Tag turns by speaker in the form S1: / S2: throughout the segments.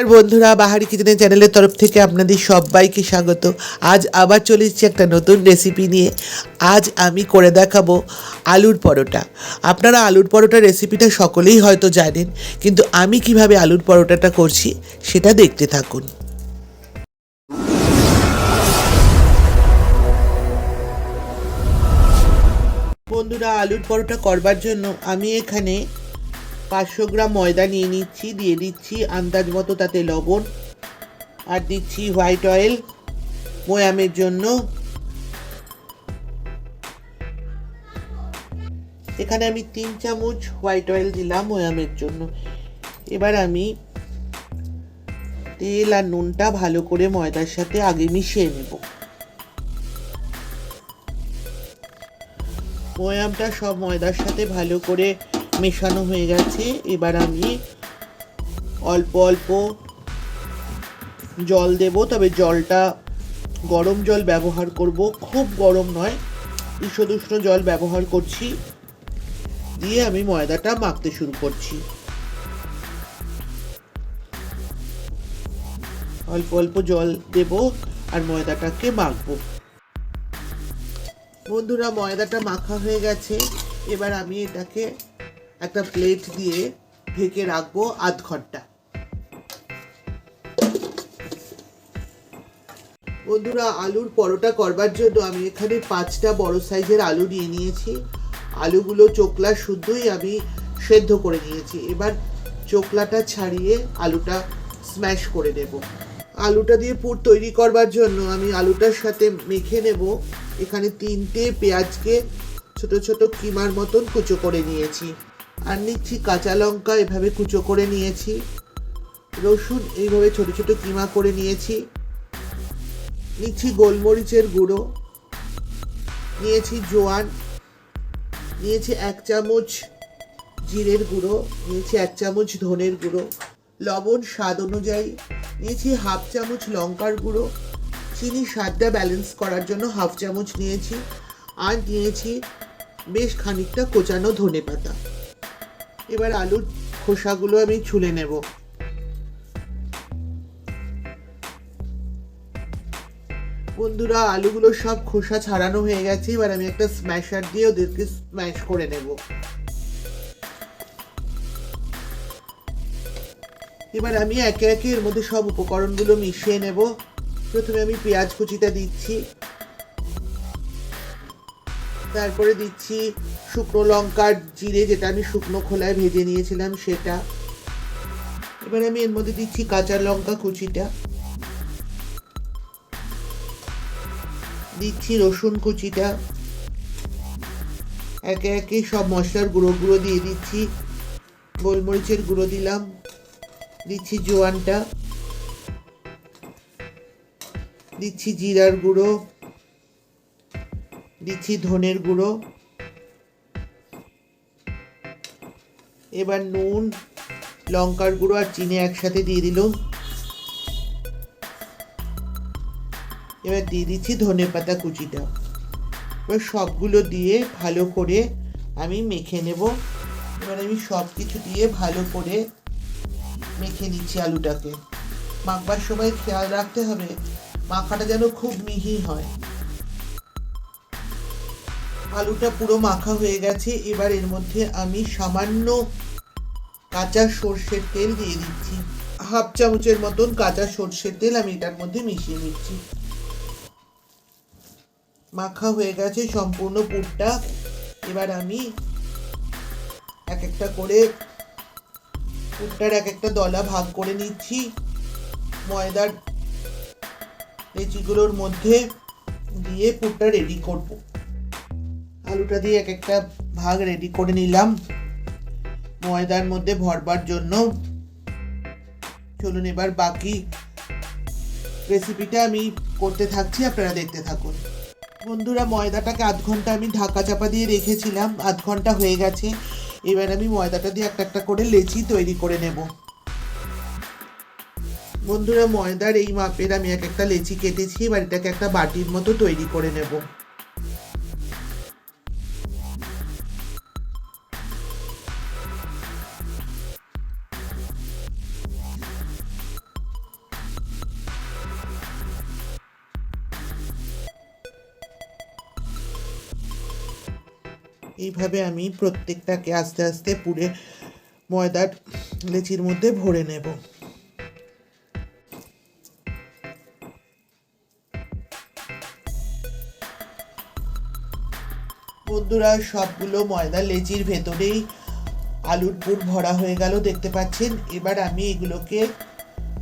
S1: বন্ধুরা, বাহারি কিচেনের চ্যানেলের তরফ থেকে আপনাদের সবাইকে স্বাগত। আজ আবার চলে এসেছি একটা নতুন রেসিপি নিয়ে। আজ আমি করে দেখাবো আলুর পরোটা। আপনারা আলুর পরোটা রেসিপিটা সকলেই হয়তো জানেন, কিন্তু আমি কিভাবে আলুর পরোটাটা করছি সেটা দেখতে থাকুন। বন্ধুরা, আলুর পরোটা করবার জন্য আমি এখানে 500 গ্রাম ময়দা নিয়ে নিচ্ছি। দিয়ে দিচ্ছি আন্দাজ মতো তাতে লবণ, আর দিচ্ছি হোয়াইট অয়েল ময়ামের জন্য। এখানে আমি 3 চামচ হোয়াইট অয়েল দিলাম ময়ামের জন্য। এবার আমি তেল আর নুনটা ভালো করে ময়দার সাথে আগে মিশিয়ে নেব। ময়ামটা সব ময়দার সাথে ভালো করে মেশানো হয়ে গেছে। এবার আমি অল্প অল্প জল দেব, তবে জলটা গরম জল ব্যবহার করব, খুব গরম নয়, উষ্ণ উষ্ণ জল ব্যবহার করছি। দিয়ে আমি ময়দাটা মাখতে শুরু করছি। অল্প অল্প জল দেব আর ময়দাটাকে মাখবো। বন্ধুরা, ময়দাটা মাখা হয়ে গেছে। এবার আমি এটাকে একটা প্লেট দিয়ে ঢেকে রাখবো আধ ঘন্টা। বন্ধুরা, আলুর পরোটা করবার জন্য আমি এখানে 5টা বড় সাইজের আলু নিয়ে নিয়েছি। আলুগুলো চোকলা শুদ্ধই আমি সেদ্ধ করে নিয়েছি। এবার চোকলাটা ছাড়িয়ে আলুটা স্ম্যাশ করে নেব। আলুটা দিয়ে পুর তৈরি করবার জন্য আমি আলুটার সাথে মেখে নেব। এখানে 3টে পেঁয়াজকে ছোট ছোট কিমার মতন কুচো করে নিয়েছি। আর নিচ্ছি কাঁচা লঙ্কা, এভাবে কুচো করে নিয়েছি। রসুন এইভাবে ছোট ছোট কিমা করে নিয়েছি। নিচ্ছি গোলমরিচের গুঁড়ো, নিয়েছি জোয়ান, নিয়েছি 1 চামচ জিরের গুঁড়ো, নিয়েছি 1 চামচ ধনের গুঁড়ো, লবণ স্বাদ অনুযায়ী, নিয়েছি 1/2 চামচ লঙ্কার গুঁড়ো, চিনি স্বাদটা ব্যালেন্স করার জন্য 1/2 চামচ নিয়েছি, আর নিয়েছি বেশ খানিকটা কোচানো ধনে পাতা। এবার আলুর খোসাগুলো আমি ছুলে নেব। বন্ধুরা, আলুগুলো সব খোসা ছাড়ানো হয়ে গেছে। এবার আমি একটা স্ম্যাশার দিয়ে ওদেরকে স্ম্যাশ করে নেব। এবার আমি একে একে এর মধ্যে সব উপকরণগুলো মিশিয়ে নেব। প্রথমে আমি পেঁয়াজ কুচিটা দিচ্ছি, তারপরে দিচ্ছি শুকনো লঙ্কার জিরে, যেটা আমি শুকনো খোলায় ভেজে নিয়েছিলাম সেটা। এবার আমি এর মধ্যে দিচ্ছি কাঁচা লঙ্কা কুচিটা, দিচ্ছি রসুন কুচিটা, একে একে সব মশলার গুঁড়ো দিয়ে দিচ্ছি। গোলমরিচের গুঁড়ো দিলাম, দিচ্ছি জোয়ানটা, দিচ্ছি জিরার গুঁড়ো, দিচ্ছি ধনের গুঁড়ো। এবার নুন, লঙ্কার গুঁড়ো আর চিনি একসাথে দিয়ে দিলাম। এবার দিয়ে দিচ্ছি ধনে পাতা কুচিটা। এবার সবগুলো দিয়ে ভালো করে আমি মেখে নেব। এবার আমি সব কিছু দিয়ে ভালো করে মেখে নিচ্ছি আলুটাকে। মাখবার সময় খেয়াল রাখতে হবে মাখাটা যেন খুব মিহি হয়। আলুটা পুরো মাখা হয়ে গেছে। এবার এর মধ্যে আমি সামান্য কাঁচা সর্ষের তেল দিয়ে দিচ্ছি। 1/2 চামচের মতন কাঁচা সর্ষের তেল আমি এটার মধ্যে মিশিয়ে নিচ্ছি। মাখা হয়ে গেছে সম্পূর্ণ পুরটা। এবার আমি এক একটা করে পুরটার এক একটা দলা ভাগ করে নিচ্ছি। ময়দার লেচিগুলোর মধ্যে দিয়ে পুরটা রেডি করব। আলুটা দিয়ে এক একটা ভাগ রেডি করে নিলাম ময়দার মধ্যে ভরবার জন্য। চলুন এবার বাকি রেসিপিটা আমি করতে থাকছি, আপনারা দেখতে থাকুন। বন্ধুরা, ময়দাটাকে আধ ঘন্টা আমি ঢাকা চাপা দিয়ে রেখেছিলাম। আধ ঘন্টা হয়ে গেছে। এবার আমি ময়দাটা দিয়ে একটা একটা করে লেচি তৈরি করে নেব। বন্ধুরা, ময়দার এই মাপের আমি এক একটা লেচি কেটেছি। এবার এটাকে একটা বাটির মতো তৈরি করে নেব। এইভাবে আমি প্রত্যেকটাকে আস্তে আস্তে পুরে ময়দার লেচির মধ্যে ভরে নেব। বন্ধুরা, সবগুলো ময়দার লেচির ভেতরেই আলুর পুর ভরা হয়ে গেল, দেখতে পাচ্ছেন। এবার আমি এগুলোকে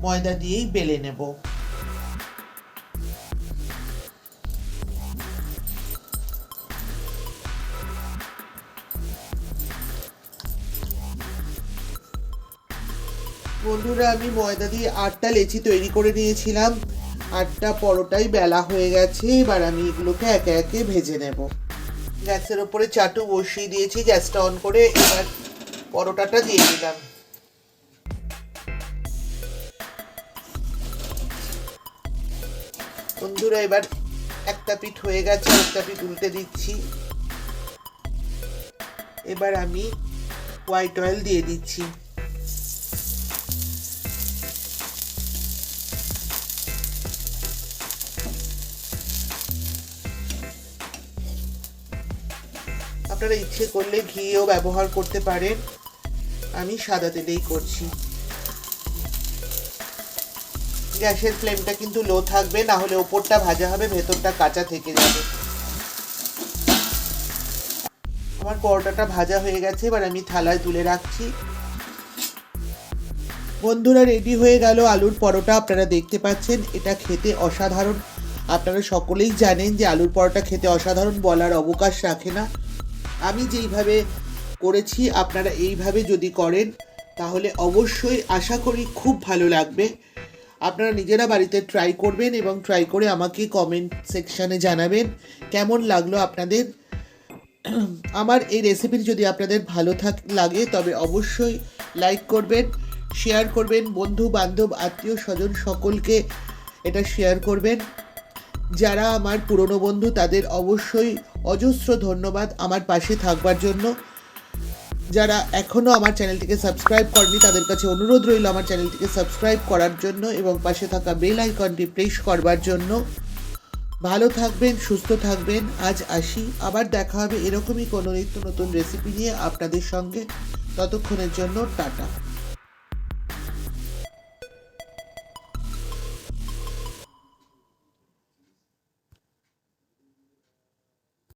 S1: ময়দা দিয়েই বেলে নেব। বন্ধুরা, আমি ময়দা দিয়ে 8টা লেচি তৈরি করে নিয়েছিলাম। 8টা পরোটাই বেলা হয়ে গেছে। এবার আমি এগুলোকে একে একে ভেজে নেব। গ্যাসের ওপরে চাটু বসিয়ে দিয়েছি, গ্যাসটা অন করে এবার পরোটাটা দিয়ে দিলাম। বন্ধুরা, এবার একটা পিঠ হয়ে গেছে, একটা পিঠ উল্টে দিচ্ছি। এবার আমি হোয়াইট অয়েল দিয়ে দিচ্ছি। আপনারা ইচ্ছে করলে ঘিও ব্যবহার করতে পারেন, আমি সাদা তেলেই করছি। গ্যাসের ফ্লেমটা কিন্তু লো থাকবে, না হলে ওপরটা ভাজা হবে, ভেতরটা কাঁচা থেকে যাবে। আমার পরোটাটা ভাজা হয়ে গেছে, এবার আমি থালায় তুলে রাখছি। বন্ধুরা, রেডি হয়ে গেল আলুর পরোটা। আপনারা দেখতে পাচ্ছেন, এটা খেতে অসাধারণ। আপনারা সকলেই জানেন যে আলুর পরোটা খেতে অসাধারণ, বলার অবকাশ রাখে না। আমি যেইভাবে করেছি আপনারা এইভাবে যদি করেন তাহলে অবশ্যই আশা করি খুব ভালো লাগবে। আপনারা নিজেরা বাড়িতে ট্রাই করবেন এবং ট্রাই করে আমাকে কমেন্ট সেকশানে জানাবেন কেমন লাগলো আপনাদের। আমার এই রেসিপিটি যদি আপনাদের ভালো লাগে তবে অবশ্যই লাইক করবেন, শেয়ার করবেন, বন্ধু বান্ধব আত্মীয় স্বজন সকলকে এটা শেয়ার করবেন। যারা আমার পুরনো বন্ধু তাদের অবশ্যই অজস্র ধন্যবাদ আমার পাশে থাকবার জন্য। যারা এখনও আমার চ্যানেলটিকে সাবস্ক্রাইব করেনি তাদের কাছে অনুরোধ রইল আমার চ্যানেলটিকে সাবস্ক্রাইব করার জন্য এবং পাশে থাকা বেল আইকনটি প্রেস করবার জন্য। ভালো থাকবেন, সুস্থ থাকবেন। আজ আসি, আবার দেখা হবে এরকমই কোনো নিত্য নতুন রেসিপি নিয়ে আপনাদের সঙ্গে। ততক্ষণের জন্য টাটা।